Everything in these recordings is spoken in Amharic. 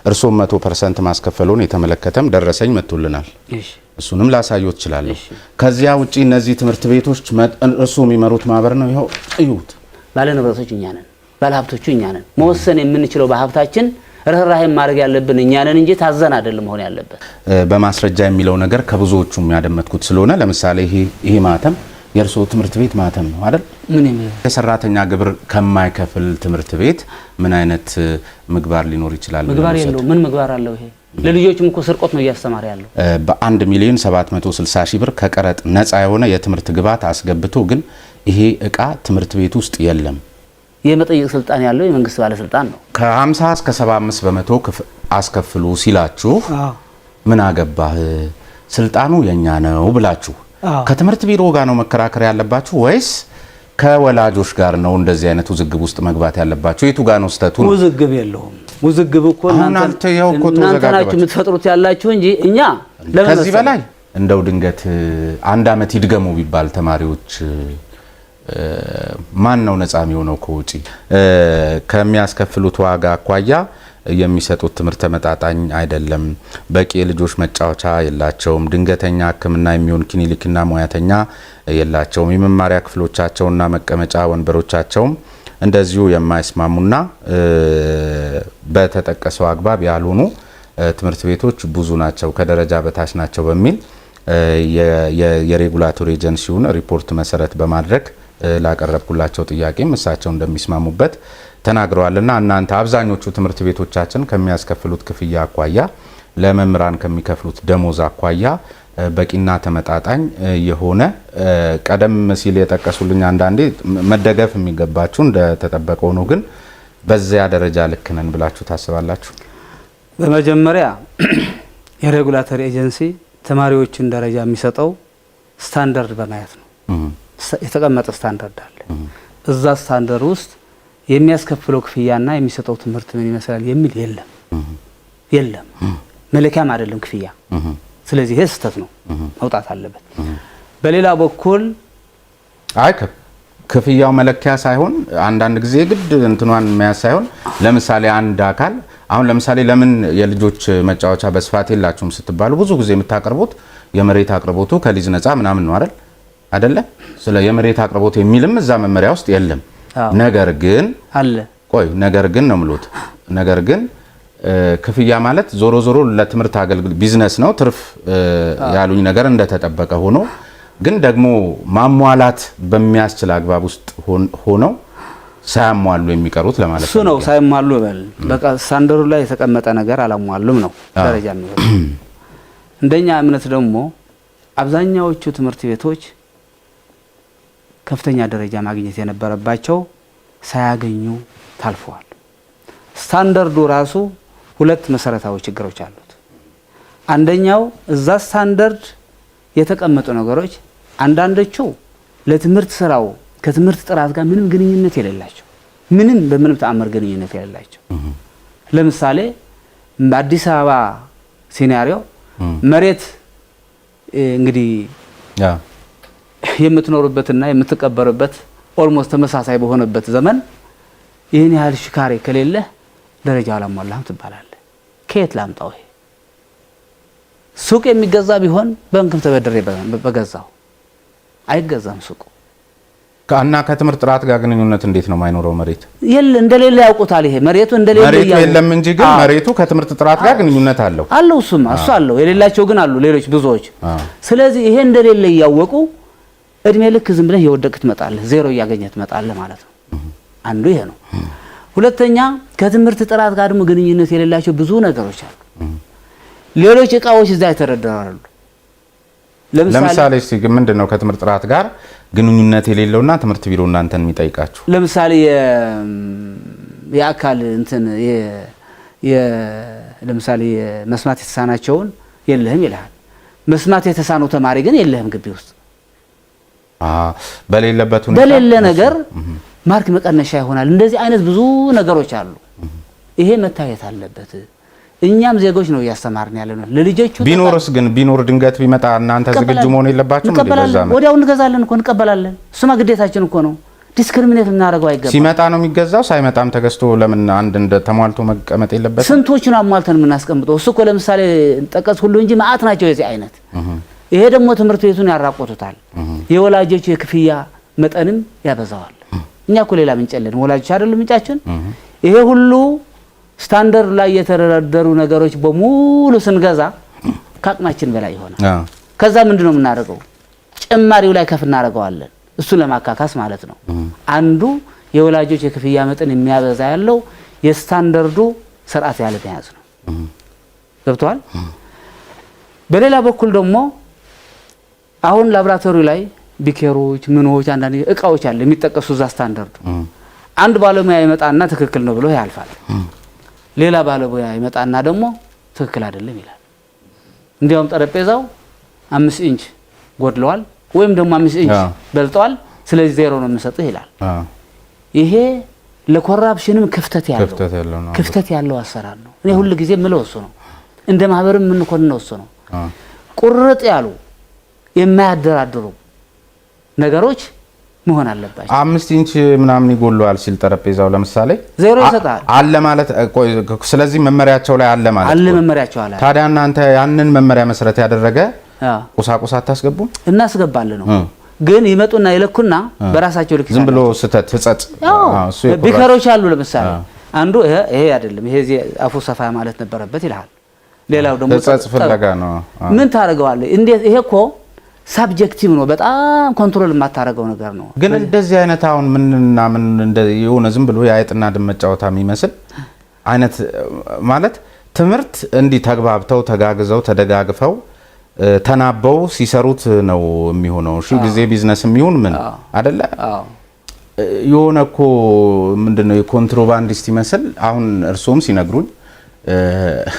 እርሶም 100% ማስከፈሉን የተመለከተም ደረሰኝ መጥቶልናል እሺ እሱንም ላሳዩት ይችላል ከዚያ ውጪ እነዚህ ትምህርት ቤቶች እርሶ የሚመሩት ማህበር ነው ይሄው እዩት ባለ ንብረቶች እኛ ነን ባለ ሀብቶቹ እኛ ነን መወሰን የምንችለው በሀብታችን ረህራሄም ማድረግ ያለብን እኛ ነን እንጂ ታዘን አይደለም ሆነ ያለበት በማስረጃ የሚለው ነገር ከብዙዎቹ የሚያደመጥኩት ስለሆነ ለምሳሌ ይሄ ማተም የርሶ ትምህርት ቤት ማተም ነው አይደል ምን ነው የሰራተኛ ግብር ከማይከፍል ትምህርት ቤት ምን አይነት ምግባር ሊኖር ይችላል ምግባር የለው ምን ምግባር አለው ይሄ ለልጆችም እኮ ስርቆት ነው ያስተማረ ያለው በ1 ሚሊዮን 760 ሺህ ብር ከቀረጥ ነፃ የሆነ የትምህርት ግብዓት አስገብቶ ግን ይሄ እቃ ትምህርት ቤት ውስጥ የለም የመጠየቅ ስልጣን ያለው የመንግስት ባለስልጣን ነው ከ50 እስከ 75% አስከፍሉ ሲላችሁ ምን አገባህ ስልጣኑ የኛ ነው ብላችሁ ከትምህርት ቢሮ ጋር ነው መከራከር ያለባችሁ ወይስ ከወላጆች ጋር ነው እንደዚህ አይነት ውዝግብ ውስጥ መግባት ያለባችሁ የቱ ጋር ነው ስተቱ ውዝግብ የለውም ውዝግብ እኮ እናንተ ናችሁ የምትፈጥሩት ያላችሁ እንጂ እኛ ከዚህ በላይ እንደው ድንገት አንድ አመት ይድገሙ ቢባል ተማሪዎች ማን ነው ነፃ የሚሆነው ከውጪ ከሚያስከፍሉት ዋጋ አኳያ የሚሰጡት ትምህርት ተመጣጣኝ አይደለም በቂ ልጆች መጫወቻ የላቸውም ድንገተኛ ህክምና የሚሆን ክሊኒክና ሙያተኛ የላቸውም የመማሪያ ክፍሎቻቸውና መቀመጫ ወንበሮቻቸው እንደዚሁ የማይስማሙና በተጠቀሰው አግባብ ያልሆኑ ትምህርት ቤቶች ብዙ ናቸው ከደረጃ በታች ናቸው በሚል የሬጉላቶሪ ኤጀንሲውን ሪፖርት መሰረት በማድረግ ላቀረብኩላቸው ጥያቄ እሳቸው እንደሚስማሙበት ተናግረዋልና እናንተ አብዛኞቹ ትምህርት ቤቶቻችን ከሚያስከፍሉት ክፍያ አኳያ ለመምህራን ከሚከፍሉት ደሞዝ አኳያ በቂና ተመጣጣኝ የሆነ ቀደም ሲል የጠቀሱልኝ አንዳንዴ መደገፍ የሚገባችሁ እንደተጠበቀው ነው ግን በዚያ ደረጃ ልክ ነን ብላችሁ ታስባላችሁ በመጀመሪያ የሬጉላቶሪ ኤጀንሲ ተማሪዎችን ደረጃ የሚሰጠው ስታንዳርድ በማየት ነው የተቀመጠ ስታንዳርድ አለ እዛ ስታንዳርድ ውስጥ የሚያስከፍለው ክፍያና የሚሰጠው ትምህርት ምን ይመስላል የሚል የለም መለኪያም አይደለም ክፍያ ስለዚህ ይሄ ስህተት ነው መውጣት አለበት በሌላ በኩል አይ ክፍያው መለኪያ ሳይሆን አንዳንድ ጊዜ ግድ እንትኗን የሚያስ ሳይሆን ለምሳሌ አንድ አካል አሁን ለምሳሌ ለምን የልጆች መጫወቻ በስፋት የላችሁም ስትባሉ ብዙ ጊዜ የምታቀርቡት የመሬት አቅርቦቱ ከሊዝ ነፃ ምናምን ነው አይደለ ስለ የመሬት አቅርቦት የሚልም እዛ መመሪያ ውስጥ የለም ነገር ግን አለ ነገር ግን ነው ምሉት ነገር ግን ክፍያ ማለት ዞሮ ዞሮ ለትምህርት አገልግሎት ቢዝነስ ነው ትርፍ ያሉኝ ነገር እንደተጠበቀ ሆኖ ግን ደግሞ ማሟላት በሚያስችል አግባብ ውስጥ ሆነው ሳያሟሉ የሚቀሩት ለማለት ነው ነው ሳያሟሉ በል በቃ ስታንዳርዱ ላይ የተቀመጠ ነገር አላሟሉም ነው ደረጃ የሚወጣ እንደኛ እምነት ደግሞ አብዛኛዎቹ ትምህርት ቤቶች ከፍተኛ ደረጃ ማግኘት የነበረባቸው ሳያገኙ ታልፈዋል ስታንዳርዱ ራሱ ሁለት መሰረታዊ ችግሮች አሉት አንደኛው እዛ ስታንዳርድ የተቀመጡ ነገሮች አንዳንዶቹ ለትምህርት ስራው ከትምህርት ጥራት ጋር ምንም ግንኙነት የሌላቸው በምንም ተአምር ግንኙነት የሌላቸው ለምሳሌ በአዲስ አበባ ሲናሪዮ መሬት እንግዲህ የምትኖርበትና የምትቀበርበት ኦልሞስት ተመሳሳይ በሆነበት ዘመን ይሄን ያህል ሽካሬ ከሌለ ደረጃ አላሟላህም ትባላለህ ከየት ላምጣው ይሄ ሱቅ የሚገዛ ቢሆን ባንክም ተበደረ በገዛው አይገዛም ሱቁ ካና ከትምህርት ጥራት ጋር ግንኙነት እንዴት ነው ማይኖረው መሬት እንደሌለ ያውቁታል ይሄ መሬቱ እንደሌለ የለም እንጂ ግን መሬቱ ከትምህርት ጥራት ጋር ግንኙነት አለው እሱ አለው የሌላቸው ግን አሉ ሌሎች ብዙዎች ስለዚህ ይሄ እንደሌለ ያወቁ እድሜ ልክ ዝም ብለህ የወደቅት ትመጣለህ ዜሮ ያገኘት ትመጣለህ ማለት ነው አንዱ ይሄ ነው ሁለተኛ ከትምህርት ጥራት ጋር ደግሞ ግንኙነት የሌላቸው ብዙ ነገሮች አሉ ሌሎች እቃዎች እዛ ይተረደራሉ ለምሳሌ እስቲ ምንድነው ከትምህርት ጥራት ጋር ግንኙነት የሌለውና ትምህርት ቢሮ እናንተን የሚጠይቃችሁ ለምሳሌ የአካል እንትን ለምሳሌ መስማት የተሳናቸውን የለህም ይላል መስማት የተሳነው ተማሪ ግን የለህም ግቢ ውስጥ በሌለ ነገር ማርክ መቀነሻ ይሆናል እንደዚህ አይነት ብዙ ነገሮች አሉ ይሄ መታየት አለበት እኛም ዜጎች ነው ያስተማርን ያለነው ለልጆቹ ቢኖር ድንገት ቢመጣ እናንተ ዝግጁ መሆን የለባችሁም ወዲያው እንገዛለን እኮ እንቀበላለን እሱማ ግዴታችን እኮ ነው ዲስክሪሚኔት እናደርገው አይገባም። ሲመጣ ነው የሚገዛው፣ ሳይመጣም ተገዝቶ ለምን አንድ እንደ ተሟልቶ መቀመጥ የለበትም? ስንቶቹን አሟልተን የምናስቀምጠው? እሱ እኮ ለምሳሌ ጠቀስ ሁሉ እንጂ ማአት ናቸው የዚህ አይነት። ይሄ ደግሞ ትምህርት ቤቱን ያራቆቱታል። የወላጆች የክፍያ መጠንም ያበዛዋል። እኛ እኮ ሌላ ምንጭ የለንም፣ ወላጆች አይደሉም ምንጫችን። ይሄ ሁሉ ስታንዳርድ ላይ የተደረደሩ ነገሮች በሙሉ ስንገዛ ከአቅማችን በላይ ይሆናል። ከዛ ምንድነው የምናደርገው? ጭማሪው ላይ ከፍ እናደርገዋለን። እሱን ለማካካስ ማለት ነው። አንዱ የወላጆች የክፍያ መጠን የሚያበዛ ያለው የስታንዳርዱ ስርዓት ያለ መያዝ ነው። ገብቷል? በሌላ በኩል ደግሞ አሁን ላብራቶሪ ላይ ቢኬሮች ምኖች አንዳንድ እቃዎች አለ የሚጠቀሱ ዛ ስታንዳርዱ አንድ ባለሙያ ይመጣና ትክክል ነው ብሎ ያልፋል። ሌላ ባለሙያ ይመጣና ደግሞ ትክክል አይደለም ይላል። እንዲያውም ጠረጴዛው 5 ኢንች ጎድለዋል ወይም ደግሞ 5 ኢንች በልጧል፣ ስለዚህ ዜሮ ነው የምሰጥህ ይላል። ይሄ ለኮራፕሽንም ክፍተት ያለው አሰራር ነው። እኔ ሁሉ ጊዜ ምለው እሱ ነው። እንደ ማህበርም ምን ኮንነው እሱ ነው። ቁርጥ ያሉ የማያደራድሩ ነገሮች መሆን አለባቸው። 5 ኢንች ምናምን ይጎለዋል ሲል ጠረጴዛው ለምሳሌ ዜሮ ይሰጣል አለ ማለት። ስለዚህ መመሪያቸው ላይ አለ ማለት አለ መመሪያቸው አለ። ታዲያ እናንተ ያንን መመሪያ መሰረት ያደረገ ቁሳቁስ አታስገቡም? እናስገባለን ነው ግን ይመጡና ይለኩና በራሳቸው ልክ ዝም ብሎ ስተት ህጸጽ እሱ ቢከሮች አሉ። ለምሳሌ አንዱ ይሄ አይደለም ይሄ አፉ ሰፋ ማለት ነበረበት ይላል። ሌላው ደግሞ ህጸጽ ፍለጋ ነው። ምን ታረጋዋለህ? እንዴት ይሄ እኮ ሳብጀክቲቭ ነው። በጣም ኮንትሮል የማታረገው ነገር ነው። ግን እንደዚህ አይነት አሁን ምንና ምን እንደ የሆነ ዝም ብሎ የአይጥና ድመት ጨዋታ የሚመስል አይነት ማለት ትምህርት እንዲህ ተግባብተው ተጋግዘው ተደጋግፈው ተናበው ሲሰሩት ነው የሚሆነው። እሺ ጊዜ ቢዝነስ የሚሆን ምን አይደለ? የሆነ እኮ ምንድነው የኮንትሮባንዲስት ይመስል አሁን እርሶም ሲነግሩኝ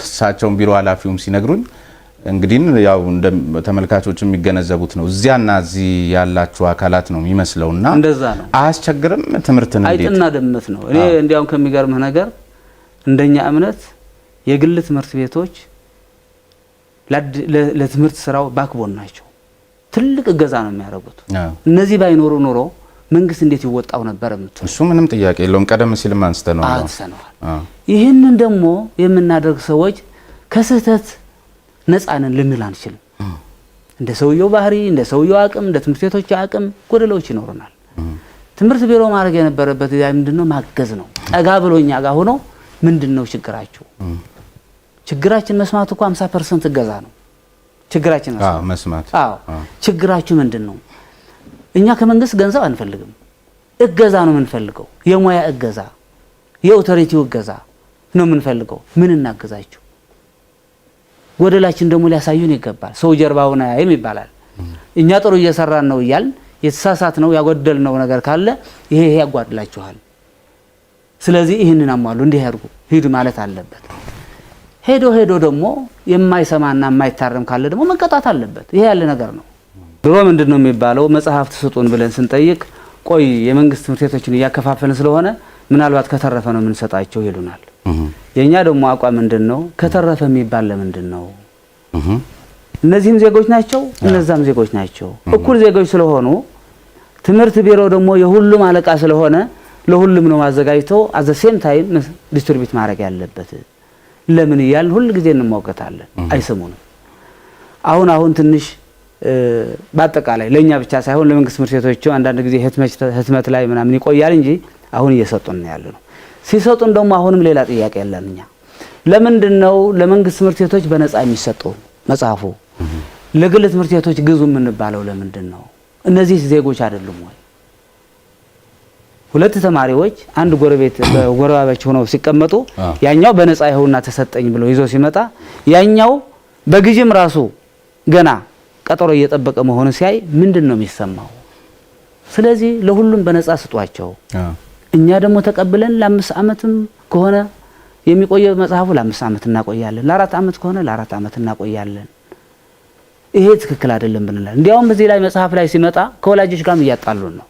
እሳቸውም ቢሮ ኃላፊውም ሲነግሩኝ እንግዲህ ያው እንደ ተመልካቾች የሚገነዘቡት ነው። እዚያና እዚህ ያላችሁ አካላት ነው የሚመስለውና እንደዛ ነው። አያስቸግርም? ትምህርትን እንዴት አይጥና ድመት ነው። እኔ እንዲያውም ከሚገርምህ ነገር እንደኛ እምነት የግል ትምህርት ቤቶች ለትምህርት ስራው ባክቦን ናቸው። ትልቅ እገዛ ነው የሚያደርጉት። እነዚህ ባይኖሩ ኖሮ መንግስት እንዴት ይወጣው ነበር የምትለው እሱ ምንም ጥያቄ የለውም። ቀደም ሲልም አንስተነዋል። ይህንን ደግሞ የምናደርግ ሰዎች ከስህተት ነፃነን ልንል አንችልም። እንደ ሰውየው ባህሪ፣ እንደ ሰውየው አቅም፣ እንደ ትምህርት ቤቶች አቅም ጎደሎች ይኖሩናል። ትምህርት ቢሮ ማድረግ የነበረበት ያ ምንድነው ማገዝ ነው። ጠጋ ብሎኛ ጋር ሆኖ ምንድነው ችግራችሁ? ችግራችን መስማት እኮ 50% እገዛ ነው። ችግራችን መስማት ችግራችሁ ምንድነው? እኛ ከመንግስት ገንዘብ አንፈልግም፣ እገዛ ነው የምንፈልገው። የሙያ እገዛ፣ የኦቶሪቲው እገዛ ነው የምንፈልገው። ምን እናገዛችሁ? ጎደላችን ደግሞ ሊያሳዩን ይገባል። ሰው ጀርባውን አያይም ይባላል። እኛ ጥሩ እየሰራን ነው እያልን የተሳሳት ነው ያጎደልነው ነገር ካለ ይሄ ያጓድላችኋል፣ ስለዚህ ይህንን አሟሉ፣ እንዲህ ያርጉ፣ ሂዱ ማለት አለበት። ሄዶ ደግሞ የማይሰማና የማይታረም ካለ ደግሞ መቀጣት አለበት። ይሄ ያለ ነገር ነው። ድሮ ምንድነው የሚባለው? መጽሐፍት ስጡን ብለን ስንጠይቅ ቆይ የመንግስት ትምህርት ቤቶችን እያከፋፈልን ስለሆነ ምናልባት ከተረፈ ነው የምንሰጣቸው ይሉናል። የኛ ደግሞ አቋም ምንድነው? ከተረፈ የሚባል ለምንድነው? እነዚህም ዜጎች ናቸው፣ እነዛም ዜጎች ናቸው። እኩል ዜጎች ስለሆኑ ትምህርት ቢሮ ደግሞ የሁሉም አለቃ ስለሆነ ለሁሉም ነው አዘጋጅተው አዘ ሴም ታይም ዲስትሪቢዩት ማድረግ ያለበት። ለምን ይያል ሁሉ ጊዜ እንሞቀታለን፣ አይሰሙንም። አሁን ትንሽ በአጠቃላይ ለኛ ብቻ ሳይሆን ለመንግስት ትምህርት ቤቶች አንዳንድ ጊዜ ህትመት ላይ ምናምን ይቆያል እንጂ አሁን እየሰጡን ነው ያለነው። ሲሰጡን ደግሞ አሁንም ሌላ ጥያቄ ያለን እኛ ለምንድነው ለመንግስት ትምህርት ቤቶች በነፃ የሚሰጠው መጽሐፉ ለግል ትምህርት ቤቶች ግዙ የምንባለው ለምንድነው? እነዚህ ዜጎች አይደሉም ወይ? ሁለት ተማሪዎች አንድ ጎረቤት በጎረባባች ሆነው ሲቀመጡ ያኛው በነፃ ይኸውና ተሰጠኝ ብሎ ይዞ ሲመጣ ያኛው በግዥም ራሱ ገና ቀጠሮ እየጠበቀ መሆኑ ሲያይ ምንድነው የሚሰማው? ስለዚህ ለሁሉም በነፃ ስጧቸው። እኛ ደግሞ ተቀብለን ለ5 ዓመትም ከሆነ የሚቆየው መጽሐፉ ለ5 ዓመት እናቆያለን፣ ለ4 ዓመት ከሆነ ለ4 ዓመት እናቆያለን። ይሄ ትክክል አይደለም ብንላል። እንዲያውም በዚህ ላይ መጽሐፍ ላይ ሲመጣ ከወላጆች ጋርም እያጣሉን ነው።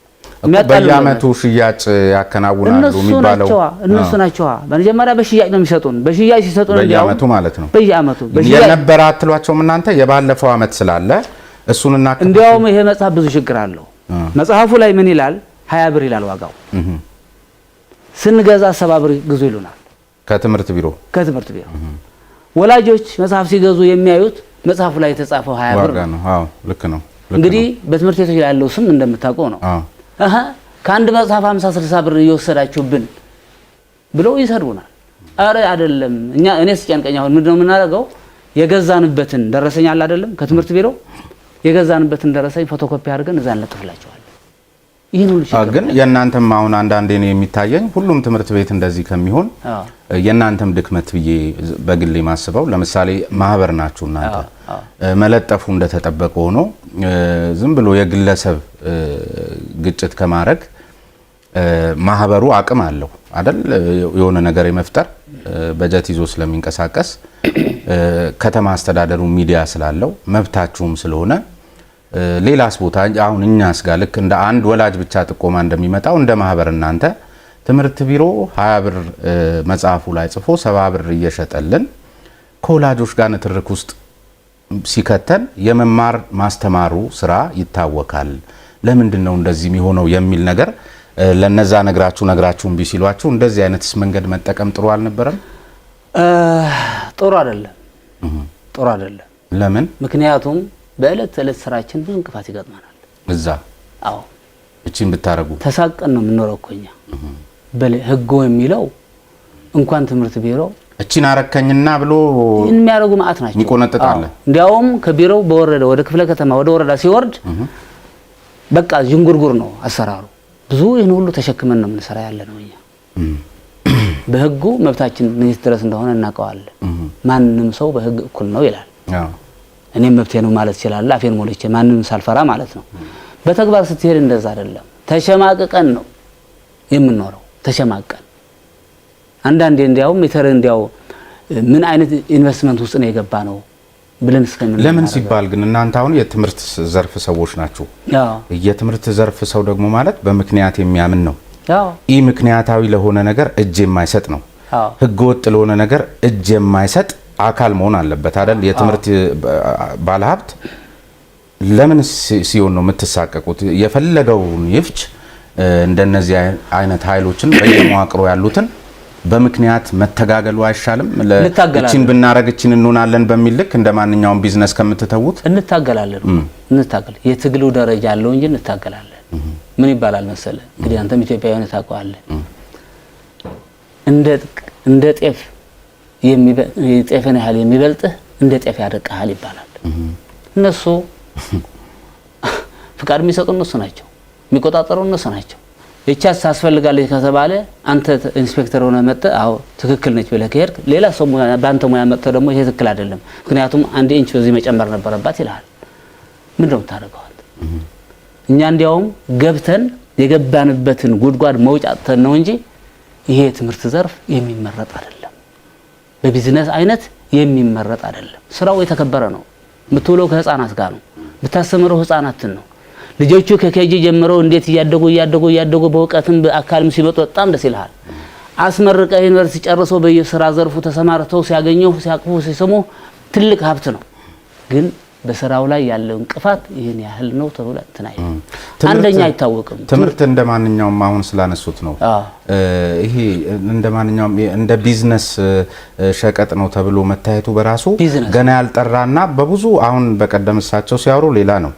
በየዓመቱ ሽያጭ ያከናውናሉ የሚባለው እነሱ ናቸው። በመጀመሪያ በሽያጭ ነው የሚሰጡን። በሽያጭ ሲሰጡን በየዓመቱ ማለት ነው። በየዓመቱ የነበረ አትሏቸውም እናንተ የባለፈው ዓመት ስላለ እሱንና እንዲያውም ይሄ መጽሐፍ ብዙ ችግር አለው። መጽሐፉ ላይ ምን ይላል? 20 ብር ይላል ዋጋው። ስንገዛ 70 ብር ግዙ ይሉናል ከትምህርት ቢሮ። ወላጆች መጽሐፍ ሲገዙ የሚያዩት መጽሐፉ ላይ የተጻፈው 20 ብር ነው። አዎ ልክ ነው። እንግዲህ በትምህርት ቤቶች ላይ ያለው ስም እንደምታውቀው ነው። ከአንድ መጽሐፍ 50 60 ብር እየወሰዳችሁብን ብለው ይሰድቡናል። አረ አይደለም። እኔ ስጨንቀኝ አሁን ምንድነው የምናደርገው? የገዛንበትን ደረሰኝ አለ አይደለም ከትምህርት ቢሮ የገዛንበትን ደረሰኝ ፎቶኮፒ አድርገን እዛ እንለጥፍላቸዋለን። ይሄን ሁሉ ችግር ግን የእናንተም አሁን አንዳንዴ ነው የሚታየኝ ሁሉም ትምህርት ቤት እንደዚህ ከሚሆን የእናንተም ድክመት ብዬ በግሌ ማስበው ለምሳሌ ማህበር ናችሁ እናንተ መለጠፉ እንደተጠበቀ ሆኖ ዝም ብሎ የግለሰብ ግጭት ከማድረግ ማህበሩ አቅም አለው አይደል? የሆነ ነገር የመፍጠር በጀት ይዞ ስለሚንቀሳቀስ ከተማ አስተዳደሩ ሚዲያ ስላለው መብታችሁም ስለሆነ ሌላስ ቦታ አሁን እኛስ ጋር ልክ እንደ አንድ ወላጅ ብቻ ጥቆማ እንደሚመጣው እንደ ማህበር እናንተ ትምህርት ቢሮ 20 ብር መጽሐፉ ላይ ጽፎ 70 ብር እየሸጠልን ከወላጆች ጋር ንትርክ ውስጥ ሲከተን የመማር ማስተማሩ ስራ ይታወካል። ለምንድን ነው እንደዚህ የሚሆነው የሚል ነገር ለነዛ ነግራችሁም ቢሲሏችሁ እንደዚህ አይነትስ መንገድ መጠቀም ጥሩ አልነበረም? ጥሩ አይደለም። ለምን? ምክንያቱም በእለት ተእለት ስራችን ብዙ እንቅፋት ይገጥመናል። እዛ አዎ እቺን ብታረጉ ተሳቀን ነው የምንኖረው እኮ እኛ። ህጉ የሚለው እንኳን ትምህርት ቢሮ እቺን አረከኝና ብሎ የሚያደርጉ ማአት ናቸው ይቆነጥጣል። እንዲያውም ከቢሮው በወረደ ወደ ክፍለ ከተማ ወደ ወረዳ ሲወርድ በቃ ጅንጉርጉር ነው አሰራሩ። ብዙ ይሄን ሁሉ ተሸክመን ነው የምንሰራ ያለ ነው እኛ። በህጉ መብታችን ምን ድረስ እንደሆነ እናውቀዋለን። ማንንም ሰው በህግ እኩል ነው ይላል። እኔም መብቴ ነው ማለት ይችላል። አፌን ሞልቼ ማንንም ሳልፈራ ማለት ነው። በተግባር ስትሄድ እንደዛ አይደለም። ተሸማቀቀን ነው የምንኖረው። ተሸማቀን አንዳንዴ እንዲያውም እንዲያው ምን አይነት ኢንቨስትመንት ውስጥ ነው የገባ ነው ብለን እስከምን ለምን ሲባል ግን እናንተ አሁን የትምህርት ዘርፍ ሰዎች ናችሁ። የትምህርት ዘርፍ ሰው ደግሞ ማለት በምክንያት የሚያምን ነው። ኢ ምክንያታዊ ለሆነ ነገር እጅ የማይሰጥ ነው። ህገ ወጥ ለሆነ ነገር እጅ የማይሰጥ አካል መሆን አለበት አይደል? የትምህርት ባለሀብት ለምን ሲሆን ነው የምትሳቀቁት? የፈለገውን ይፍች እንደነዚህ አይነት ኃይሎችን በየመዋቅሩ ያሉትን በምክንያት መተጋገሉ አይሻልም? ለእቺን ብናረግ እቺን እንሆናለን በሚል ልክ እንደማንኛውም ቢዝነስ ከምትተውት እንታገላለን። የትግሉ ደረጃ አለው እንጂ እንታገላለን። ምን ይባላል መሰለ እንግዲህ አንተም ኢትዮጵያዊ ሆነህ ታውቀዋለህ። እንደ ጤፍ ጤፍን ያህል የሚበልጥህ እንደ ጤፍ ያደቅሃል ይባላል። እነሱ ፍቃድ የሚሰጡ እነሱ ናቸው፣ የሚቆጣጠሩ እነሱ ናቸው። እቻስ ታስፈልጋለች ከተባለ አንተ ኢንስፔክተር ሆነ መጥተህ አዎ ትክክል ነች ብለህ ከሄድክ ሌላ ሰው በአንተ ሙያ መጥተህ ደግሞ ይሄ ትክክል አይደለም ምክንያቱም 1 ኢንች በዚህ መጨመር ነበረባት ይላል። ምን ነው ታደርገው? እኛ እንዲያውም ገብተን የገባንበትን ጉድጓድ መውጫተን ነው እንጂ ይሄ ትምህርት ዘርፍ የሚመረጥ አይደለም። በቢዝነስ አይነት የሚመረጥ አይደለም። ስራው የተከበረ ነው። የምትውለው ከህፃናት ጋር ነው። ብታስተምረው ህፃናትን ነው። ልጆቹ ከኬጂ ጀምረው እንዴት እያደጉ በእውቀትም በአካልም ሲመጡ በጣም ደስ ይላል። አስመርቀህ ዩኒቨርሲቲ ጨርሰው በየስራ ዘርፉ ተሰማርተው ሲያገኙ ሲያቅፉ ሲሰሙ ትልቅ ሀብት ነው። ግን በስራው ላይ ያለው እንቅፋት ይሄን ያህል ነው ተብሎ እንተናይ አንደኛ አይታወቅም። ትምህርት እንደማንኛውም አሁን ስላነሱት ነው ይሄ እንደማንኛውም እንደ ቢዝነስ ሸቀጥ ነው ተብሎ መታየቱ በራሱ ገና ያልጠራና በብዙ አሁን በቀደም እሳቸው ሲያወሩ ሌላ ነው።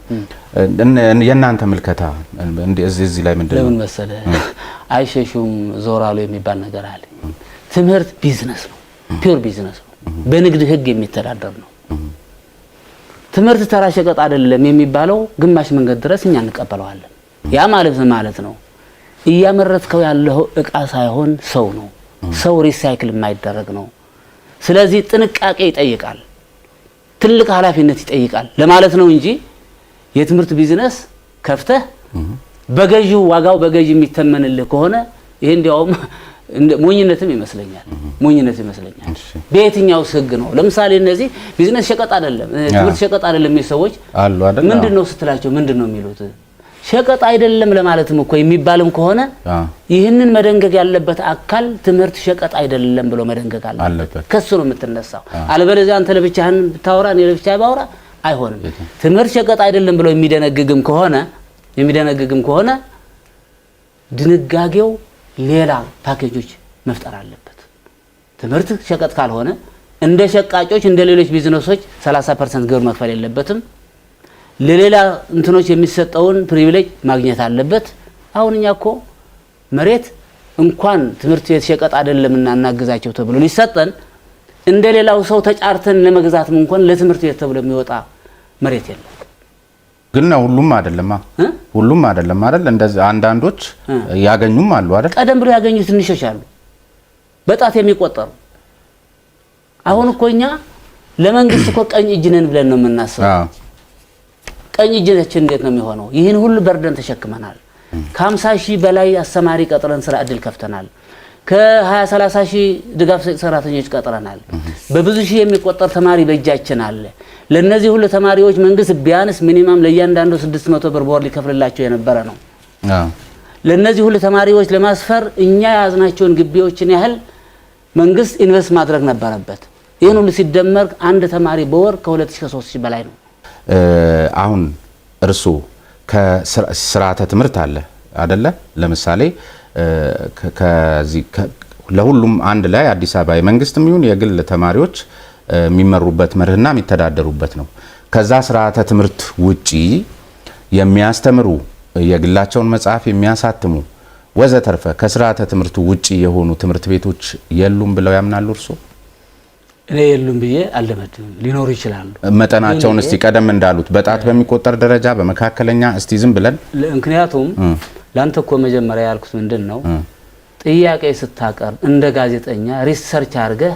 የእናንተ ምልከታ እዚህ ላይ ምንድነው? ለምን መሰለ አይሸሹም ዞራሉ የሚባል ነገር አለ። ትምህርት ቢዝነስ ነው፣ ፒውር ቢዝነስ ነው። በንግድ ህግ የሚተዳደር ነው። ትምህርት ተራ ሸቀጥ አይደለም የሚባለው ግማሽ መንገድ ድረስ እኛ እንቀበለዋለን። ያ ማለት ነው እያመረትከው ያለው እቃ ሳይሆን ሰው ነው። ሰው ሪሳይክል የማይደረግ ነው። ስለዚህ ጥንቃቄ ይጠይቃል፣ ትልቅ ኃላፊነት ይጠይቃል ለማለት ነው እንጂ የትምህርት ቢዝነስ ከፍተህ በገዢው ዋጋው በገዢ የሚተመንልህ ከሆነ ይሄ እንዲያውም ሞኝነትም ይመስለኛል። በየትኛው ህግ ነው? ለምሳሌ እነዚህ ቢዝነስ ሸቀጥ አይደለም ትምህርት ሸቀጥ አይደለም የሚሰዎች አሉ አይደል? ምንድነው ስትላቸው ምንድነው የሚሉት? ሸቀጥ አይደለም ለማለትም እኮ የሚባልም ከሆነ ይህንን መደንገግ ያለበት አካል ትምህርት ሸቀጥ አይደለም ብሎ መደንገግ አለበት። ከሱ ነው የምትነሳው። አለበለዚያ አንተ ለብቻህን ብታወራ እኔ ለብቻዬ ባወራ አይሆንም። ትምህርት ሸቀጥ አይደለም ብሎ የሚደነግግም ከሆነ ድንጋጌው ሌላ ፓኬጆች መፍጠር አለበት። ትምህርት ሸቀጥ ካልሆነ እንደ ሸቃጮች እንደ ሌሎች ቢዝነሶች 30% ግብር መክፈል የለበትም። ለሌላ እንትኖች የሚሰጠውን ፕሪቪሌጅ ማግኘት አለበት። አሁን እኛ እኮ መሬት እንኳን ትምህርት ቤት ሸቀጥ አይደለምና እናግዛቸው ተብሎ ሊሰጠን እንደ ሌላው ሰው ተጫርተን ለመግዛትም እንኳን ለትምህርት ቤት ተብሎ የሚወጣ መሬት የለም። ግን ሁሉም አይደለም ሁሉም አይደለም አይደል? እንደዚህ አንዳንዶች ያገኙም አሉ አይደል? ቀደም ብሎ ያገኙ ትንሾች አሉ በጣት የሚቆጠሩ። አሁን እኮ እኛ ለመንግስት እኮ ቀኝ እጅ ነን ብለን ነው የምናስበው። ቀኝ እጃችን እንዴት ነው የሚሆነው? ይህን ሁሉ በርደን ተሸክመናል። ከ50 ሺህ በላይ አስተማሪ ቀጥረን ስራ እድል ከፍተናል። ከ20-30 ሺህ ድጋፍ ሰራተኞች ቀጥረናል። በብዙ ሺህ የሚቆጠር ተማሪ በእጃችን አለ። ለነዚህ ሁሉ ተማሪዎች መንግስት ቢያንስ ሚኒማም ለእያንዳንዱ 600 ብር በወር ሊከፍልላቸው የነበረ ነው። ለነዚህ ሁሉ ተማሪዎች ለማስፈር እኛ ያዝናቸውን ግቢዎችን ያህል መንግስት ኢንቨስት ማድረግ ነበረበት። ይህን ሁሉ ሲደመር አንድ ተማሪ በወር ከ2000-3000 በላይ ነው። አሁን እርሱ ከስርዓተ ትምህርት አለ አይደለ? ለምሳሌ ለሁሉም አንድ ላይ አዲስ አበባ የመንግስትም ይሁን የግል ተማሪዎች የሚመሩበት መርህና የሚተዳደሩበት ነው። ከዛ ስርዓተ ትምህርት ውጪ የሚያስተምሩ የግላቸውን መጽሐፍ የሚያሳትሙ ወዘተርፈ ከስርዓተ ትምህርቱ ውጪ የሆኑ ትምህርት ቤቶች የሉም ብለው ያምናሉ እርሶ? እኔ የሉም ብዬ አልደመድምም። ሊኖሩ ይችላሉ። መጠናቸውን እስቲ ቀደም እንዳሉት በጣት በሚቆጠር ደረጃ በመካከለኛ እስቲ ዝም ብለን ምክንያቱም ላንተ እኮ መጀመሪያ ያልኩት ምንድነው ጥያቄ ስታቀርብ እንደ ጋዜጠኛ ሪሰርች አድርገህ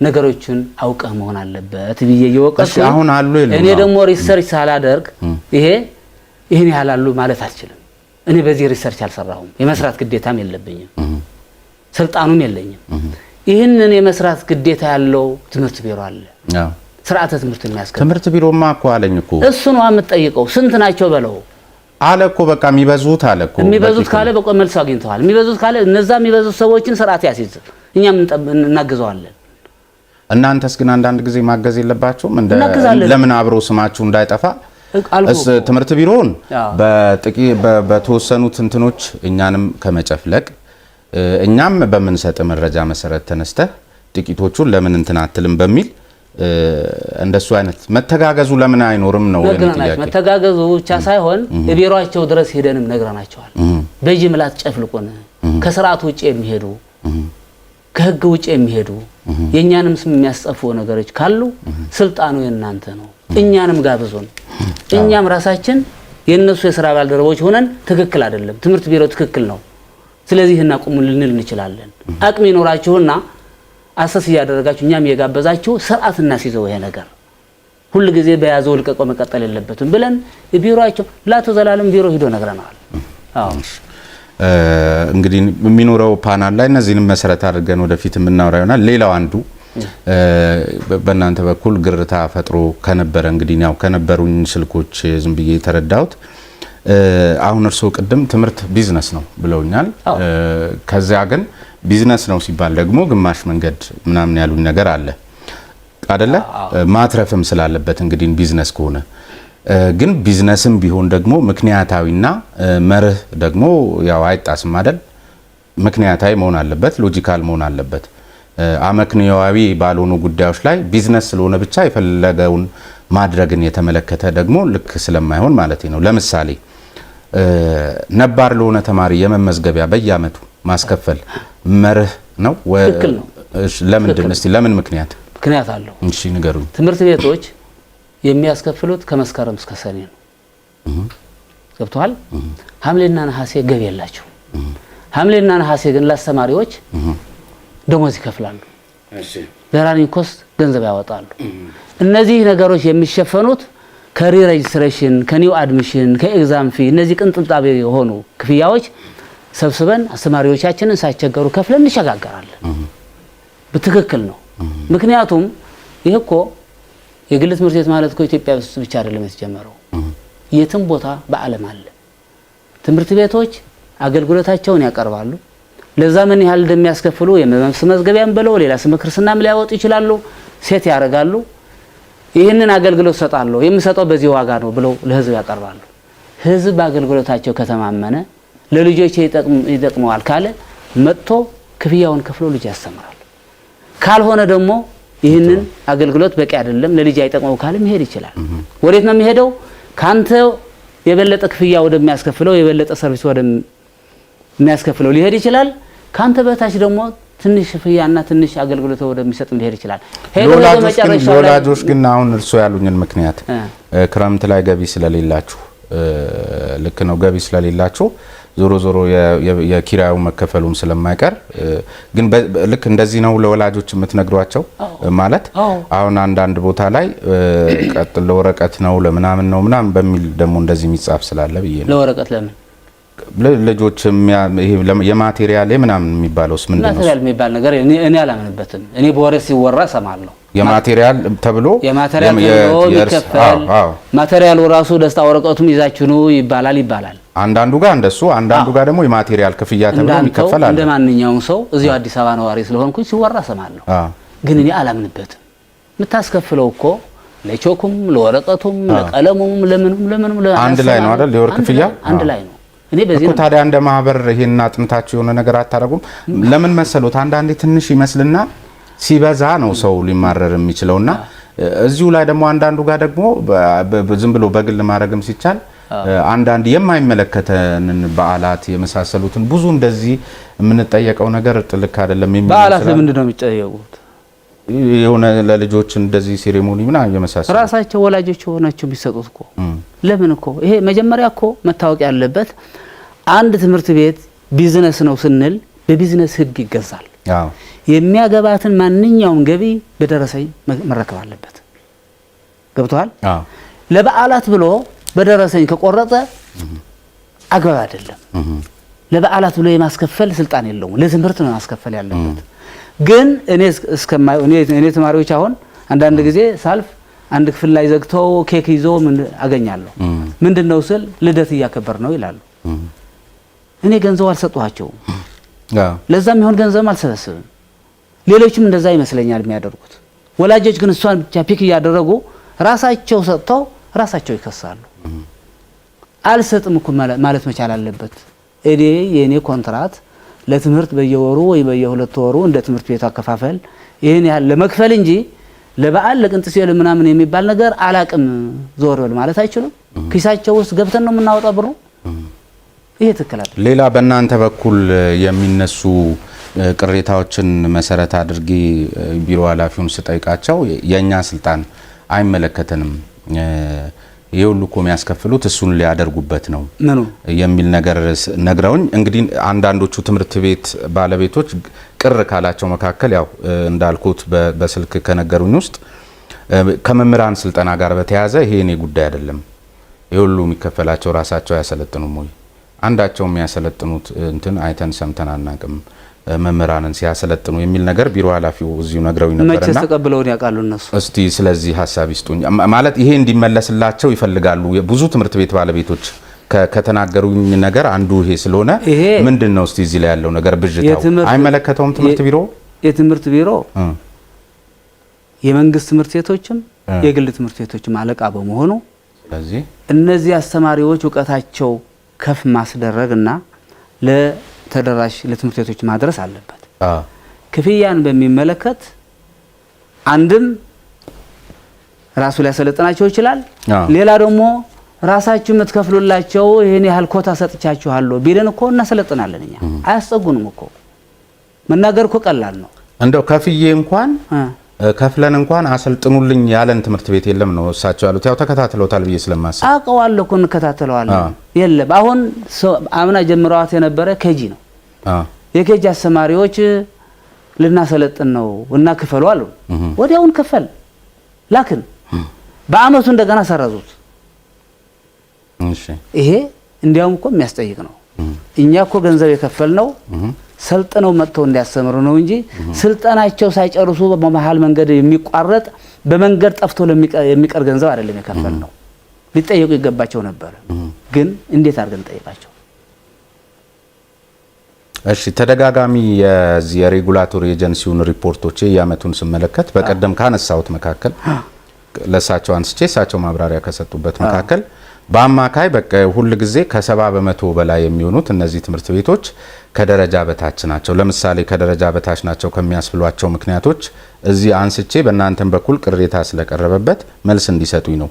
ነገሮችን አውቀህ መሆን አለበት ብዬ እየወቀስኩ አሁን አሉ የሉም። እኔ ደግሞ ሪሰርች ሳላደርግ ይሄን ያህላሉ ማለት አልችልም። እኔ በዚህ ሪሰርች አልሰራሁም። የመስራት ግዴታም የለብኝም፣ ስልጣኑም የለኝም። ይህንን የመስራት ግዴታ ያለው ትምህርት ቢሮ አለ። ስርዓተ ትምህርት የሚያስከትል ትምህርት ቢሮማ እኮ አለኝ እኮ እሱ ነው የምትጠይቀው። ስንት ናቸው በለው አለ እኮ በቃ የሚበዙት አለ እኮ የሚበዙት ካለ በቃ መልስ አግኝተዋል። የሚበዙት ካለ እነዛ የሚበዙት ሰዎችን ስርዓት ያስይዝ፣ እኛም እናግዘዋለን። እናንተስ ግን አንዳንድ ጊዜ ማገዝ የለባችሁም? ለምን አብሮ ስማችሁ እንዳይጠፋ ትምህርት ቢሮውን በተወሰኑት እንትኖች እኛንም ከመጨፍለቅ እኛም በምንሰጥ መረጃ መሰረት ተነስተህ ጥቂቶቹን ለምን እንትን አትልም በሚል እንደሱ አይነት መተጋገዙ ለምን አይኖርም ነው የሚጠያቀው። መተጋገዙ ብቻ ሳይሆን ቢሮአቸው ድረስ ሄደንም ነግረናቸዋል። በጅምላት ጨፍልቆን ከስርዓት ውጪ የሚሄዱ ከህግ ውጪ የሚሄዱ የኛንም ስም የሚያስጠፉ ነገሮች ካሉ ስልጣኑ የናንተ ነው፣ እኛንም ጋብዙን። እኛም ራሳችን የነሱ የሥራ ባልደረቦች ሆነን ትክክል አይደለም ትምህርት ቢሮ ትክክል ነው ስለዚህ እናቁሙ ልንል እንችላለን። አቅም ይኖራችሁና አሰስ ያደረጋችሁ እኛም የጋበዛችሁ ስርዓት እናስይዘው። ይሄ ነገር ሁሉ ጊዜ በያዘው ልቀቆ መቀጠል የለበትም ብለን ቢሮአቸው ላቶ ዘላለም ቢሮ ሄዶ ነግረናል። እንግዲህ የሚኖረው ፓናል ላይ እነዚህንም መሰረት አድርገን ወደፊት የምናወራ ይሆናል። ሌላው አንዱ በእናንተ በኩል ግርታ ፈጥሮ ከነበረ እንግዲህ ያው ከነበሩኝ ስልኮች ዝም ብዬ ተረዳሁት። አሁን እርሶ ቅድም ትምህርት ቢዝነስ ነው ብለውኛል። ከዚያ ግን ቢዝነስ ነው ሲባል ደግሞ ግማሽ መንገድ ምናምን ያሉኝ ነገር አለ አይደለ? ማትረፍም ስላለበት እንግዲህ ቢዝነስ ከሆነ ግን ቢዝነስም ቢሆን ደግሞ ምክንያታዊና መርህ ደግሞ ያው አይጣስም አይደል? ምክንያታዊ መሆን አለበት፣ ሎጂካል መሆን አለበት። አመክንዮአዊ ባልሆኑ ጉዳዮች ላይ ቢዝነስ ስለሆነ ብቻ የፈለገውን ማድረግን የተመለከተ ደግሞ ልክ ስለማይሆን ማለት ነው። ለምሳሌ ነባር ለሆነ ተማሪ የመመዝገቢያ በየአመቱ ማስከፈል መርህ ነው ወይ? እሺ፣ ለምን ምክንያት አለው? እሺ ንገሩኝ። ትምህርት ቤቶች የሚያስከፍሉት ከመስከረም እስከ ሰኔ ነው። ገብቷል? ሐምሌና ነሐሴ ገቢ የላቸው። ሐምሌና ነሐሴ ግን ለአስተማሪዎች ደሞዝ ይከፍላሉ። ለራኒንግ ኮስት ገንዘብ ያወጣሉ። እነዚህ ነገሮች የሚሸፈኑት ከሪሬጅስትሬሽን፣ ከኒው አድሚሽን፣ ከኤግዛም ፊ እነዚህ ቅንጥብጣቢ የሆኑ ክፍያዎች ሰብስበን አስተማሪዎቻችንን ሳይቸገሩ ከፍለን እንሸጋገራለን። በትክክል ነው። ምክንያቱም ይሄ እኮ የግል ትምህርት ቤት ማለት እኮ ኢትዮጵያ ውስጥ ብቻ አይደለም የተጀመረው፣ የትም ቦታ በዓለም አለ። ትምህርት ቤቶች አገልግሎታቸውን ያቀርባሉ። ለዛ ምን ያህል እንደሚያስከፍሉ የመንግስት መዝገቢያም ብለው ሌላ ስም ክርስትናም ሊያወጡ ይችላሉ። ሴት ያደርጋሉ። ይህንን አገልግሎት ሰጣለሁ የምሰጠው በዚህ ዋጋ ነው ብለው ለህዝብ ያቀርባሉ። ህዝብ በአገልግሎታቸው ከተማመነ ለልጆቼ ይጠቅመዋል ካለ መጥቶ ክፍያውን ከፍሎ ልጅ ያስተምራል። ካልሆነ ደግሞ ይህንን አገልግሎት በቂ አይደለም ለልጅ አይጠቅመው ካለ መሄድ ይችላል። ወዴት ነው የሚሄደው? ካንተ የበለጠ ክፍያ ወደሚያስከፍለው የበለጠ ሰርቪስ ወደሚያስከፍለው ሊሄድ ይችላል። ካንተ በታች ደግሞ ትንሽ ክፍያና ትንሽ አገልግሎት ወደሚሰጥ ሊሄድ ይችላል። ወላጆች ግን አሁን እርሶ ያሉኝን ምክንያት ክረምት ላይ ገቢ ስለሌላችሁ ልክ ነው ገቢ ስለሌላችሁ ዞሮ ዞሮ የኪራዩ መከፈሉም ስለማይቀር ግን ልክ እንደዚህ ነው ለወላጆች የምትነግሯቸው ማለት አሁን አንዳንድ ቦታ ላይ ቀጥሎ ወረቀት ነው ለምናምን ነው ምናምን በሚል ደግሞ እንደዚህ የሚጻፍ ስላለ ብዬ ነው። ለወረቀት ለምን ልጆች ይሄ የማቴሪያል ምናምን የሚባለውስ ምንድን ነው? ማቴሪያል የሚባል ነገር እኔ አላምንበትም። እኔ በወሬ ሲወራ ሰማለሁ። የማቴሪያል ተብሎ ይከፈል ማቴሪያሉ ራሱ ደስታ ወረቀቱም ይዛችሁ ነው ይባላል። አንዳንዱ ጋር እንደሱ አንዳንዱ ጋር ደግሞ የማቴሪያል ክፍያ ተብሎ ይከፈላል። እንደ ማንኛውም ሰው እዚሁ አዲስ አበባ ነዋሪ ስለሆንኩኝ ሲወራ ሰማለሁ። ግን እኔ አላምንበትም። የምታስከፍለው እኮ ለቾኩም ለወረቀቱም ለቀለሙም ለምንም አንድ ላይ ነው አይደል? የወር ክፍያ አንድ ላይ ነው። እኔ በዚህ ነው ታዲያ እንደ ማህበር ይሄን አጥንታችሁ የሆነ ነገር አታረጉም? ለምን መሰሎት አንዳንዴ ትንሽ ይመስልና ሲበዛ ነው ሰው ሊማረር የሚችለውና እዚሁ ላይ ደግሞ አንዳንዱ ጋር ደግሞ ዝም ብሎ በግል ማረግም ሲቻል አንዳንድ የማይመለከተንን በዓላት የመሳሰሉትን ብዙ እንደዚህ የምንጠየቀው ነገር ጥልቅ አይደለም የሚመስለው። በዓላት ለምንድን ነው የሚጠየቁት? የሆነ ለልጆች እንደዚህ ሴሬሞኒ ምናምን የመሳሰሉት ራሳቸው ወላጆች ሆናቸው ቢሰጡት እኮ ለምን እኮ ይሄ መጀመሪያ እኮ መታወቅ ያለበት አንድ ትምህርት ቤት ቢዝነስ ነው ስንል በቢዝነስ ህግ ይገዛል። የሚያገባትን ማንኛውም ገቢ በደረሰኝ መረከብ አለበት። ገብቷል? ለበዓላት ብሎ በደረሰኝ ከቆረጠ አግባብ አይደለም። ለበዓላት ብሎ የማስከፈል ስልጣን የለውም። ለትምህርት ነው ማስከፈል ያለበት። ግን እኔ ተማሪዎች አሁን አንዳንድ ጊዜ ሳልፍ አንድ ክፍል ላይ ዘግተው ኬክ ይዞ አገኛለሁ። ምንድነው ስል ልደት እያከበር ነው ይላሉ። እኔ ገንዘብ አልሰጧቸውም። ለዛም ይሁን ገንዘብ አልሰበስብም። ሌሎችም እንደዛ ይመስለኛል የሚያደርጉት። ወላጆች ግን እሷን ብቻ ፒክ እያደረጉ ራሳቸው ሰጥተው ራሳቸው ይከሳሉ። አልሰጥም እኮ ማለት መቻል አለበት። እኔ የኔ ኮንትራት ለትምህርት በየወሩ ወይ በየሁለት ወሩ እንደ ትምህርት ቤት አከፋፈል ይሄን ያህል ለመክፈል እንጂ ለበዓል ለቅንጥስ ምናምን የሚባል ነገር አላቅም ዞር በል ማለት አይችሉም። ኪሳቸው ውስጥ ገብተን ነው የምናወጣው ብሩ። ይሄ ትክክል አይደለም። ሌላ በእናንተ በኩል የሚነሱ ቅሬታዎችን መሰረት አድርጌ ቢሮ ኃላፊውን ስጠይቃቸው የኛ ስልጣን አይመለከተንም የሁሉ እኮ የሚያስከፍሉት እሱን ሊያደርጉበት ነው የሚል ነገር ነግረውኝ እንግዲህ አንዳንዶቹ ትምህርት ቤት ባለቤቶች ቅር ካላቸው መካከል ያው እንዳልኩት በስልክ ከነገሩኝ ውስጥ ከመምህራን ስልጠና ጋር በተያያዘ ይሄ እኔ ጉዳይ አይደለም የሁሉ የሚከፈላቸው ራሳቸው ያሰለጥኑም ወይ አንዳቸው የሚያሰለጥኑት እንትን አይተን ሰምተን አናቅም መምህራንን ሲያሰለጥኑ የሚል ነገር ቢሮ ኃላፊው እዚሁ ነግረውኝ ነበርና መቼ ተቀበለውን ያውቃሉ እነሱ። እስቲ ስለዚህ ሐሳብ ይስጡኝ። ማለት ይሄ እንዲመለስላቸው ይፈልጋሉ ብዙ ትምህርት ቤት ባለቤቶች ከተናገሩኝ ነገር አንዱ ይሄ ስለሆነ ምንድነው እስቲ እዚህ ላይ ያለው ነገር ብጅታው አይመለከተውም? የትምህርት ቢሮ የመንግስት ትምህርት ቤቶችም የግል ትምህርት ቤቶችም አለቃ በመሆኑ ስለዚህ እነዚህ አስተማሪዎች ዕውቀታቸው ከፍ ማስደረግና ለተደራሽ ለትምህርት ቤቶች ማድረስ አለበት። ክፍያን በሚመለከት አንድም ራሱ ሊያሰለጥናቸው ይችላል። ሌላ ደግሞ ራሳችሁ የምትከፍሉላቸው ይሄን ያህል ኮታ ሰጥቻችኋለሁ ቢለን እኮ እናሰለጥናለን። እኛ አያስጠጉንም እኮ መናገር እኮ ቀላል ነው። እንደው ከፍዬ እንኳን ከፍለን እንኳን አሰልጥኑልኝ ያለን ትምህርት ቤት የለም ነው እሳቸው ያሉት። ያው ተከታተለውታል ብዬ ስለማስብ አውቀዋለሁ እኮ እንከታተለዋለን። የለም አሁን አምና ጀምረዋት የነበረ ኬጂ ነው። የኬጂ አስተማሪዎች ልናሰለጥን ነው እና ክፈሉ አሉ። ወዲያውን ከፈል ላክን በአመቱ እንደገና ሰረዙት። ይሄ እንዲያውም እኮ የሚያስጠይቅ ነው። እኛ እኮ ገንዘብ የከፈልነው ሰልጥነው መጥተው እንዲያስተምሩ ነው እንጂ ስልጠናቸው ሳይጨርሱ በመሃል መንገድ የሚቋረጥ በመንገድ ጠፍቶ የሚቀር ገንዘብ አይደለም የከፈልነው። ሊጠየቁ ይገባቸው ነበር። ግን እንዴት አድርገን ጠይቃቸው? እሺ ተደጋጋሚ የሬጉላቶሪ ኤጀንሲውን ሪፖርቶች ያመቱን ስመለከት በቀደም ካነሳውት መካከል ለሳቸው አንስቼ ሳቸው ማብራሪያ ከሰጡበት መካከል በአማካይ በቃ ሁሉ ጊዜ ከ70 በመቶ በላይ የሚሆኑት እነዚህ ትምህርት ቤቶች ከደረጃ በታች ናቸው። ለምሳሌ ከደረጃ በታች ናቸው ከሚያስብሏቸው ምክንያቶች እዚህ አንስቼ በእናንተም በኩል ቅሬታ ስለቀረበበት መልስ እንዲሰጡኝ ነው።